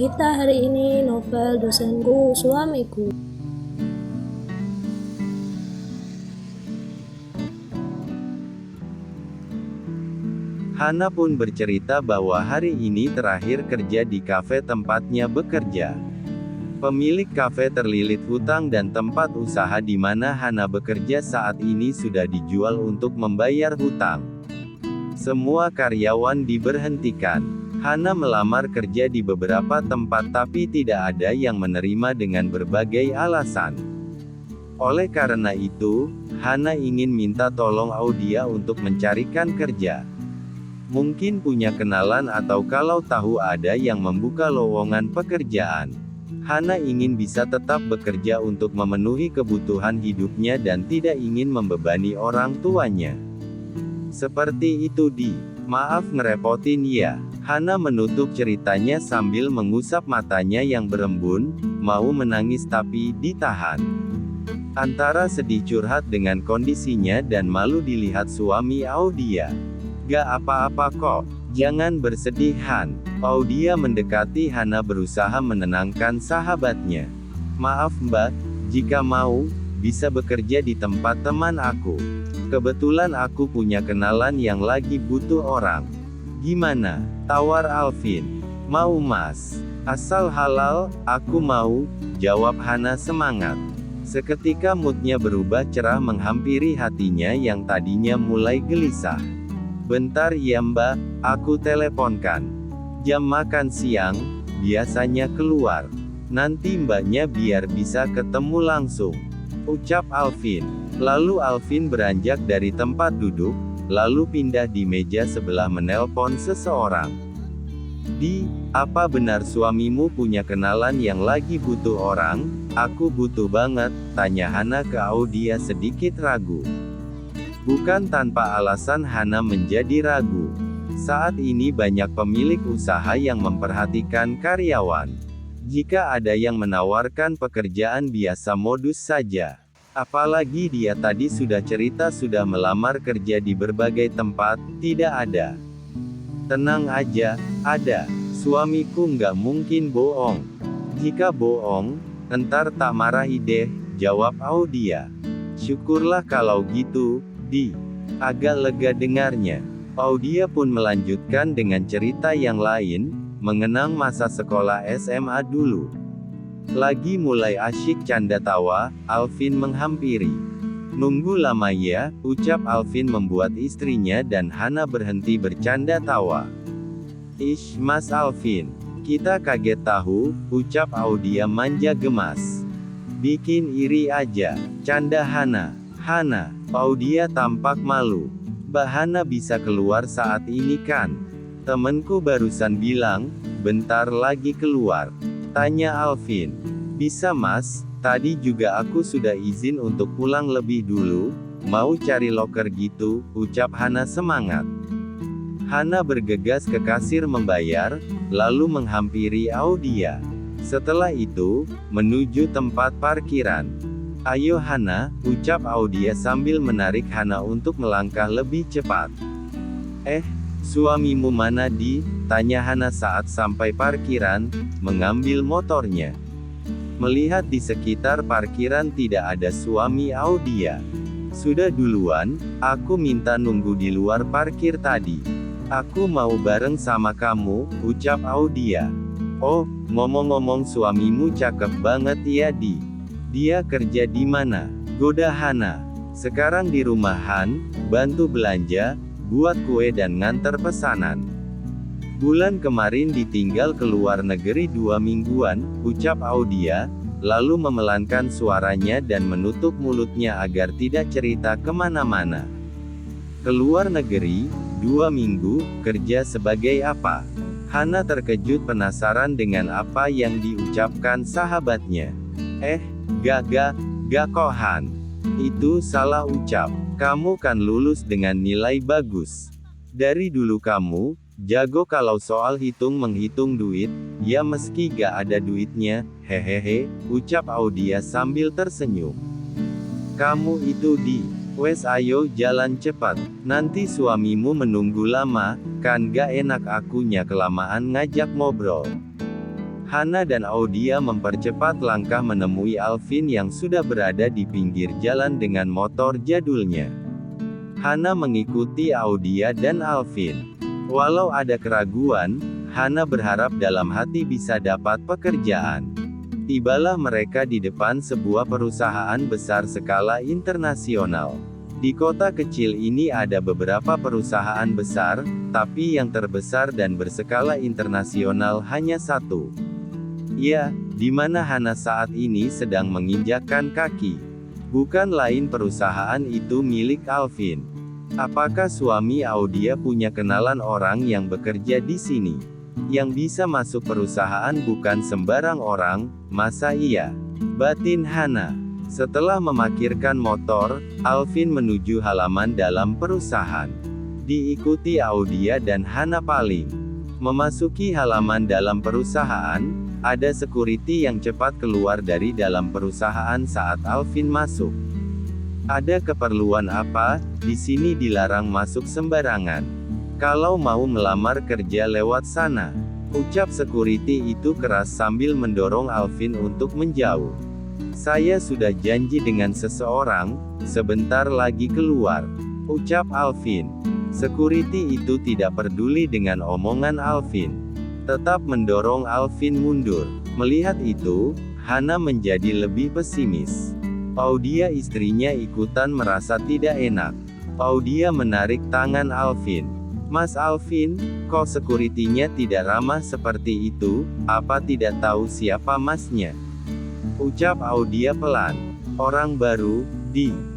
Cerita hari ini novel dosenku, suamiku. Hana pun bercerita bahwa hari ini terakhir kerja di kafe tempatnya bekerja. Pemilik kafe terlilit hutang dan tempat usaha di mana Hana bekerja saat ini sudah dijual untuk membayar hutang. Semua karyawan diberhentikan. Hana melamar kerja di beberapa tempat tapi tidak ada yang menerima dengan berbagai alasan. Oleh karena itu, Hana ingin minta tolong Audia untuk mencarikan kerja. Mungkin punya kenalan atau kalau tahu ada yang membuka lowongan pekerjaan. Hana ingin bisa tetap bekerja untuk memenuhi kebutuhan hidupnya dan tidak ingin membebani orang tuanya. Seperti itu Di. Maaf ngerepotin ya. Hana menutup ceritanya sambil mengusap matanya yang berembun, mau menangis tapi ditahan. Antara sedih curhat dengan kondisinya dan malu dilihat suami Audia. Gak apa-apa kok, jangan bersedih Han. Audia mendekati Hana berusaha menenangkan sahabatnya. Maaf Mbak, jika mau, bisa bekerja di tempat teman aku. Kebetulan aku punya kenalan yang lagi butuh orang. Gimana? Tawar Alvin. Mau Mas? Asal halal, aku mau, jawab Hana semangat. Seketika moodnya berubah cerah menghampiri hatinya yang tadinya mulai gelisah. Bentar ya Mbak, aku teleponkan. Jam makan siang, biasanya keluar. Nanti mbaknya biar bisa ketemu langsung, ucap Alvin. Lalu Alvin beranjak dari tempat duduk, lalu pindah di meja sebelah menelpon seseorang. Di, apa benar suamimu punya kenalan yang lagi butuh orang? Aku butuh banget, tanya Hana ke Audia sedikit ragu. Bukan tanpa alasan Hana menjadi ragu. Saat ini banyak pemilik usaha yang memperhatikan karyawan. Jika ada yang menawarkan pekerjaan biasa modus saja. Apalagi dia tadi sudah cerita sudah melamar kerja di berbagai tempat, tidak ada. Tenang aja, ada. Suamiku nggak mungkin bohong. Jika bohong, entar tak marahi deh, jawab Audia. Syukurlah kalau gitu, Di. Agak lega dengarnya. Audia pun melanjutkan dengan cerita yang lain, mengenang masa sekolah SMA dulu. Lagi mulai asyik canda tawa, Alvin menghampiri. Nunggu lama ya, ucap Alvin membuat istrinya dan Hana berhenti bercanda tawa. Ish, Mas Alvin. Kita kaget tahu, ucap Audia manja gemas. Bikin iri aja, canda Hana. Hana, Audia tampak malu. Mbak Hana bisa keluar saat ini kan? Temenku barusan bilang, bentar lagi keluar. Tanya Alvin. Bisa Mas, tadi juga aku sudah izin untuk pulang lebih dulu, mau cari loker gitu, ucap Hana semangat. Hana bergegas ke kasir membayar, lalu menghampiri Audia. Setelah itu, menuju tempat parkiran. Ayo Hana, ucap Audia sambil menarik Hana untuk melangkah lebih cepat. Suamimu mana Di? Tanya Hana saat sampai parkiran, mengambil motornya. Melihat di sekitar parkiran tidak ada suami Audia. Sudah duluan, aku minta nunggu di luar parkir tadi. Aku mau bareng sama kamu, ucap Audia. Oh, ngomong-ngomong suamimu cakep banget ya Di. Dia kerja di mana? Goda Hana. Sekarang di rumahan, bantu belanja, buat kue dan nganter pesanan. Bulan kemarin ditinggal ke luar negeri 2 mingguan, ucap Audia, lalu memelankan suaranya dan menutup mulutnya agar tidak cerita kemana-mana. Keluar negeri, 2 minggu, kerja sebagai apa? Hana terkejut penasaran dengan apa yang diucapkan sahabatnya. Gak kok Han. Itu salah ucap. Kamu kan lulus dengan nilai bagus. Dari dulu kamu, jago kalau soal menghitung duit, ya meski gak ada duitnya, hehehe, ucap Audia sambil tersenyum. Kamu itu Di. Wes ayo jalan cepat, nanti suamimu menunggu lama, kan gak enak akunya kelamaan ngajak ngobrol. Hana dan Audia mempercepat langkah menemui Alvin yang sudah berada di pinggir jalan dengan motor jadulnya. Hana mengikuti Audia dan Alvin. Walau ada keraguan, Hana berharap dalam hati bisa dapat pekerjaan. Tibalah mereka di depan sebuah perusahaan besar skala internasional. Di kota kecil ini ada beberapa perusahaan besar, tapi yang terbesar dan berskala internasional hanya satu. Ya, di mana Hana saat ini sedang menginjakkan kaki. Bukan lain perusahaan itu milik Alvin. Apakah suami Audia punya kenalan orang yang bekerja di sini? Yang bisa masuk perusahaan bukan sembarang orang, masa iya? Batin Hana. Setelah memarkirkan motor, Alvin menuju halaman dalam perusahaan. Diikuti Audia dan Hana paling. Memasuki halaman dalam perusahaan, ada security yang cepat keluar dari dalam perusahaan saat Alvin masuk. Ada keperluan apa? Di sini dilarang masuk sembarangan. Kalau mau melamar kerja lewat sana. Ucap security itu keras sambil mendorong Alvin untuk menjauh. Saya sudah janji dengan seseorang, sebentar lagi keluar. Ucap Alvin. Security itu tidak peduli dengan omongan Alvin. Tetap mendorong Alvin mundur. Melihat itu, Hana menjadi lebih pesimis. Audia istrinya ikutan merasa tidak enak. Audia menarik tangan Alvin. Mas Alvin, kok sekuritinya tidak ramah seperti itu, apa tidak tahu siapa masnya? Ucap Audia pelan. Orang baru,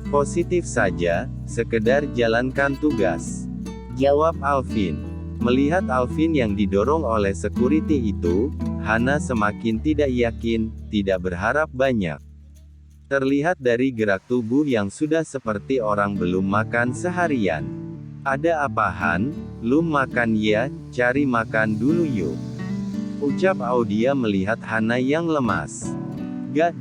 positif saja, sekedar jalankan tugas. Jawab Alvin. Melihat Alvin yang didorong oleh security itu, Hana semakin tidak yakin, tidak berharap banyak. Terlihat dari gerak tubuh yang sudah seperti orang belum makan seharian. Ada apa Han? Lu makan ya, cari makan dulu yuk. Ucap Audia melihat Hana yang lemas. Gak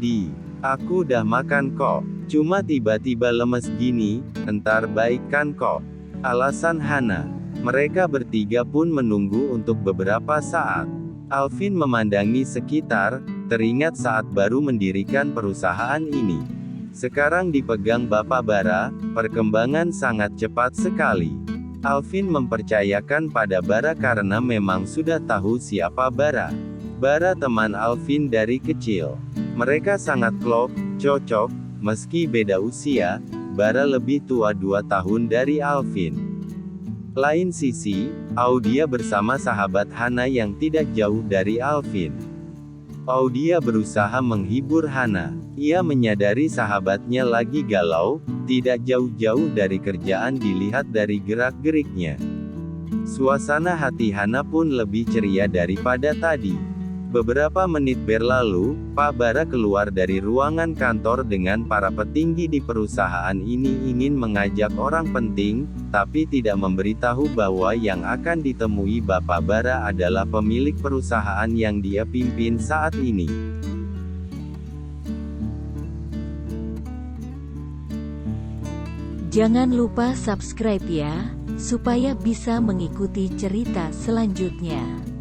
aku udah makan kok. Cuma tiba-tiba lemes gini, entar baik kan kok. Alasan Hana. Mereka bertiga pun menunggu untuk beberapa saat. Alvin memandangi sekitar, teringat saat baru mendirikan perusahaan ini. Sekarang dipegang Bapak Bara, perkembangan sangat cepat sekali. Alvin mempercayakan pada Bara karena memang sudah tahu siapa Bara. Bara teman Alvin dari kecil. Mereka sangat klop, cocok, meski beda usia, Bara lebih tua 2 tahun dari Alvin. Lain sisi, Audia bersama sahabat Hana yang tidak jauh dari Alvin. Audia berusaha menghibur Hana. Ia menyadari sahabatnya lagi galau, tidak jauh-jauh dari kerjaan dilihat dari gerak-geriknya. Suasana hati Hana pun lebih ceria daripada tadi. Beberapa menit berlalu, Pak Bara keluar dari ruangan kantor dengan para petinggi di perusahaan ini ingin mengajak orang penting, tapi tidak memberitahu bahwa yang akan ditemui Bapak Bara adalah pemilik perusahaan yang dia pimpin saat ini. Jangan lupa subscribe ya, supaya bisa mengikuti cerita selanjutnya.